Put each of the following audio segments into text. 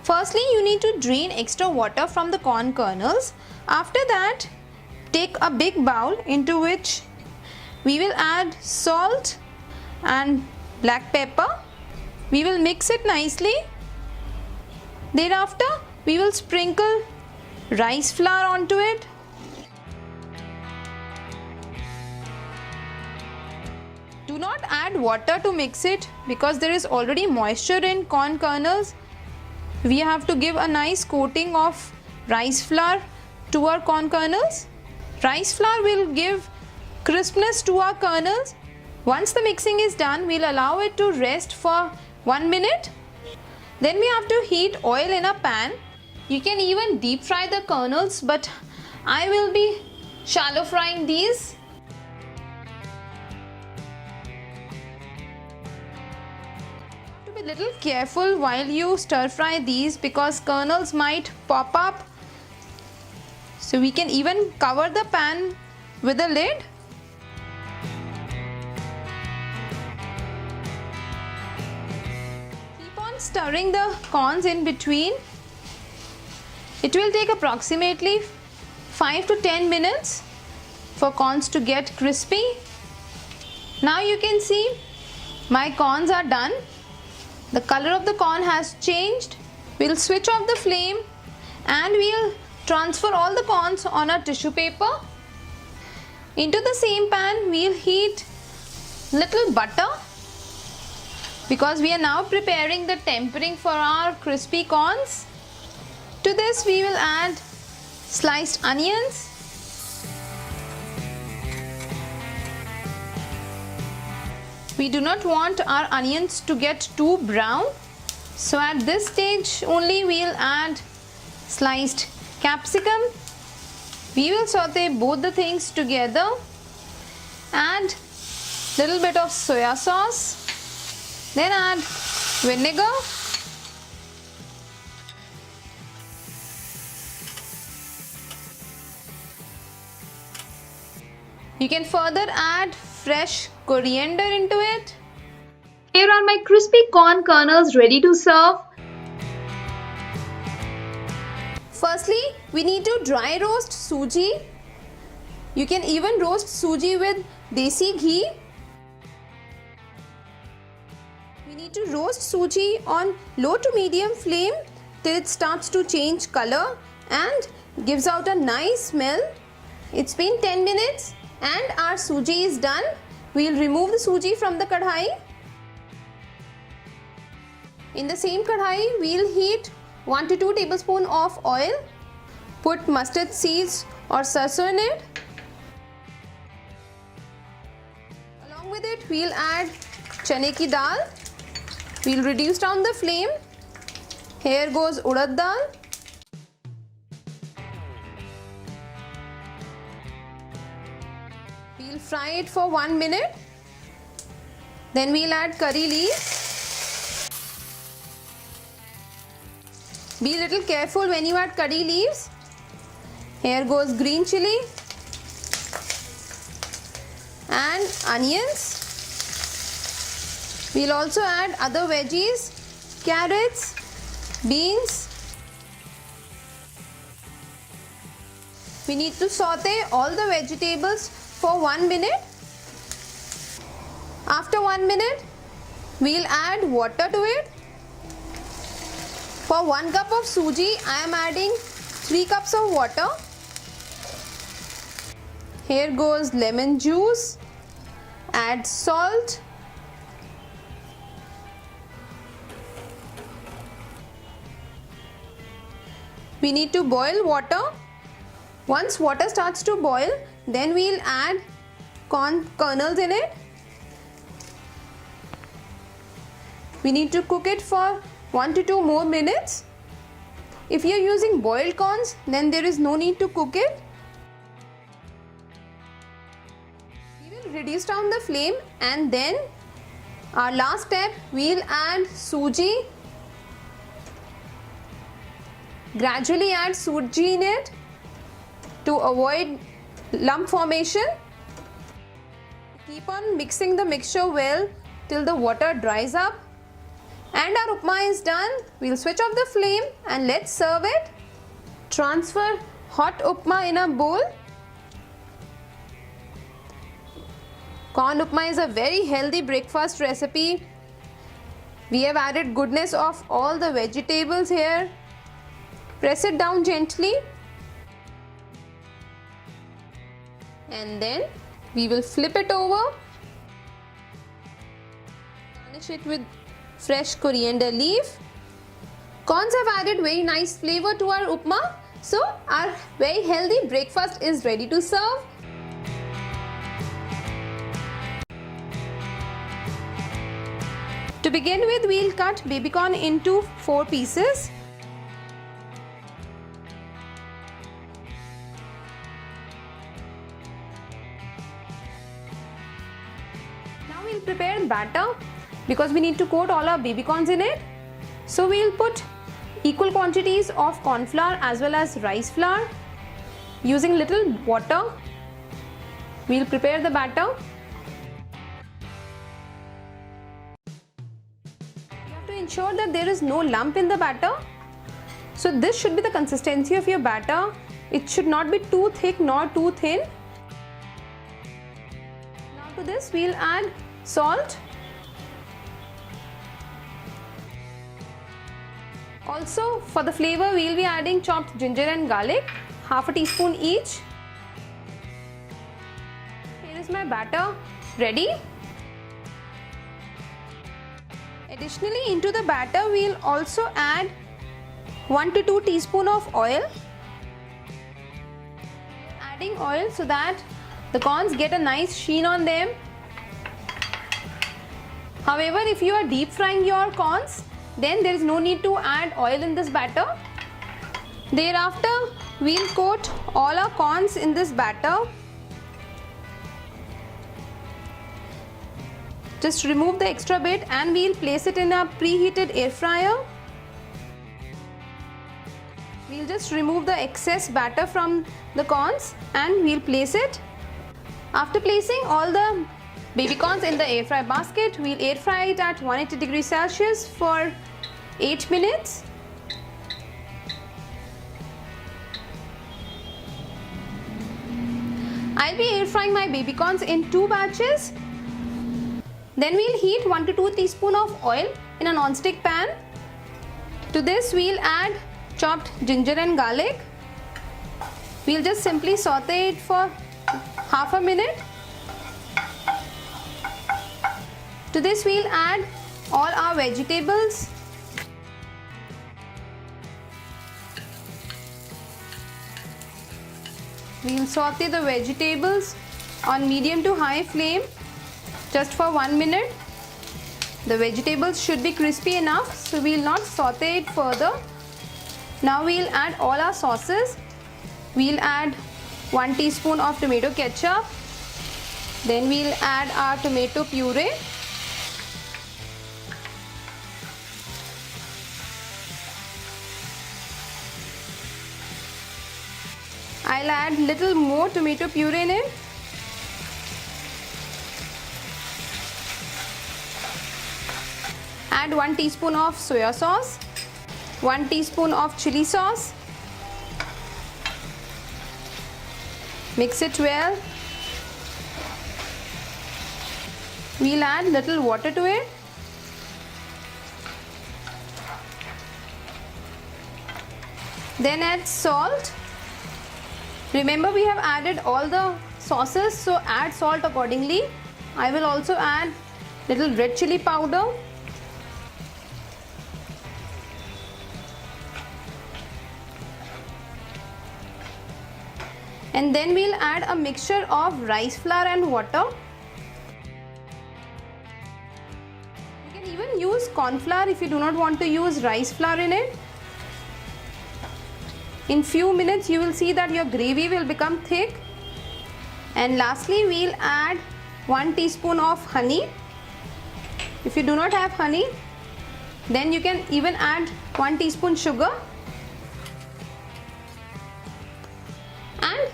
Firstly, you need to drain extra water from the corn kernels. After that, take a big bowl into which we will add salt and black pepper. We will mix it nicely. Thereafter, we will sprinkle rice flour onto it. Do not add water to mix it because there is already moisture in corn kernels. We have to give a nice coating of rice flour to our corn kernels. Rice flour will give crispness to our kernels. Once the mixing is done, we'll allow it to rest for 1 minute. Then we have to heat oil in a pan. You can even deep fry the kernels, but I will be shallow frying these. To be little careful while you stir fry these because kernels might pop up. So we can even cover the pan with a lid. Keep on stirring the corns in between. It will take approximately 5 to 10 minutes for corns to get crispy. Now you can see my corns are done. The color of the corn has changed. We'll switch off the flame and we'll transfer all the corns on a tissue paper. Into the same pan we'll heat little butter because we are now preparing the tempering for our crispy corns. To this we will add sliced onions, we do not want our onions to get too brown, so at this stage only we will add sliced capsicum. We will saute both the things together. Add little bit of soya sauce, then add vinegar. You can further add fresh coriander into it. Here are my crispy corn kernels ready to serve. Firstly, we need to dry roast suji. You can even roast suji with desi ghee. We need to roast suji on low to medium flame till it starts to change color and gives out a nice smell. It's been 10 minutes. And our suji is done. We'll remove the suji from the kadai. In the same kadai, we'll heat 1 to 2 tablespoons of oil. Put mustard seeds or sarson in it. Along with it, we'll add chane ki dal. We'll reduce down the flame. Here goes urad dal. We'll fry it for 1 minute. Then we'll add curry leaves. Be a little careful when you add curry leaves. Here goes green chili and onions. We'll also add other veggies, carrots, beans. We need to saute all the vegetables for 1 minute. After 1 minute, we'll add water to it. For 1 cup of suji, I am adding 3 cups of water. Here goes lemon juice. Add salt. We need to boil water. Once water starts to boil, then we'll add corn kernels in it. We need to cook it for 1 to 2 more minutes. If you are using boiled corns, then there is no need to cook it. We will reduce down the flame and then our last step, we'll add suji. Gradually add suji in it to avoid lump formation. Keep on mixing the mixture well till the water dries up. And our upma is done. We'll switch off the flame and let's serve it. Transfer hot upma in a bowl. Corn upma is a very healthy breakfast recipe. We have added goodness of all the vegetables here. Press it down gently. And then we will flip it over. Garnish it with fresh coriander leaf. Corns have added very nice flavor to our upma. So our very healthy breakfast is ready to serve. To begin with, we'll cut baby corn into 4 pieces. Now we'll prepare batter because we need to coat all our baby corns in it. So we'll put equal quantities of corn flour as well as rice flour. Using little water, we'll prepare the batter. Ensure that there is no lump in the batter. So this should be the consistency of your batter. It should not be too thick nor too thin. Now to this we'll add salt. Also for the flavor we'll be adding chopped ginger and garlic, half a teaspoon each. Here is my batter ready. Additionally, into the batter we'll also add 1 to 2 teaspoons of oil. Adding oil so that the corns get a nice sheen on them. However, if you are deep frying your corns, then there is no need to add oil in this batter. Thereafter, we'll coat all our corns in this batter. Just remove the extra bit and we'll place it in a preheated air fryer. We'll just remove the excess batter from the corns and we'll place it. After placing all the baby corns in the air fry basket, we'll air fry it at 180 degrees Celsius for 8 minutes. I'll be air frying my baby corns in 2 batches. Then we'll heat 1 to 2 teaspoons of oil in a non-stick pan. To this we'll add chopped ginger and garlic. We'll just simply saute it for half a minute. To this we'll add all our vegetables. We'll saute the vegetables on medium to high flame just for 1 minute. The vegetables should be crispy enough, so we'll not saute it further. Now we'll add all our sauces. We'll add 1 teaspoon of tomato ketchup. Then we'll add our tomato puree. I'll add little more tomato puree in it. Add 1 teaspoon of soya sauce, 1 teaspoon of chili sauce. Mix it well. We'll add little water to it. Then add salt. Remember, we have added all the sauces, so add salt accordingly. I will also add little red chili powder. And then we'll add a mixture of rice flour and water. You can even use corn flour if you do not want to use rice flour in it. In few minutes you will see that your gravy will become thick. And lastly we'll add 1 teaspoon of honey. If you do not have honey, then you can even add 1 teaspoon sugar. And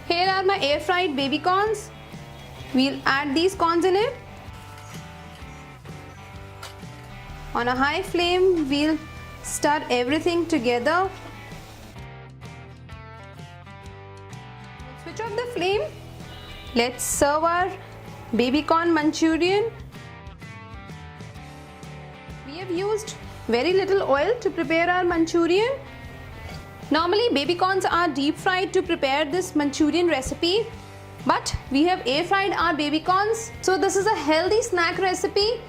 here are my air fried baby corns. We'll add these corns in it. On a high flame, we'll stir everything together. Switch off the flame. Let's serve our baby corn Manchurian. We have used very little oil to prepare our Manchurian. Normally baby corns are deep fried to prepare this Manchurian recipe, but we have air fried our baby corns. So this is a healthy snack recipe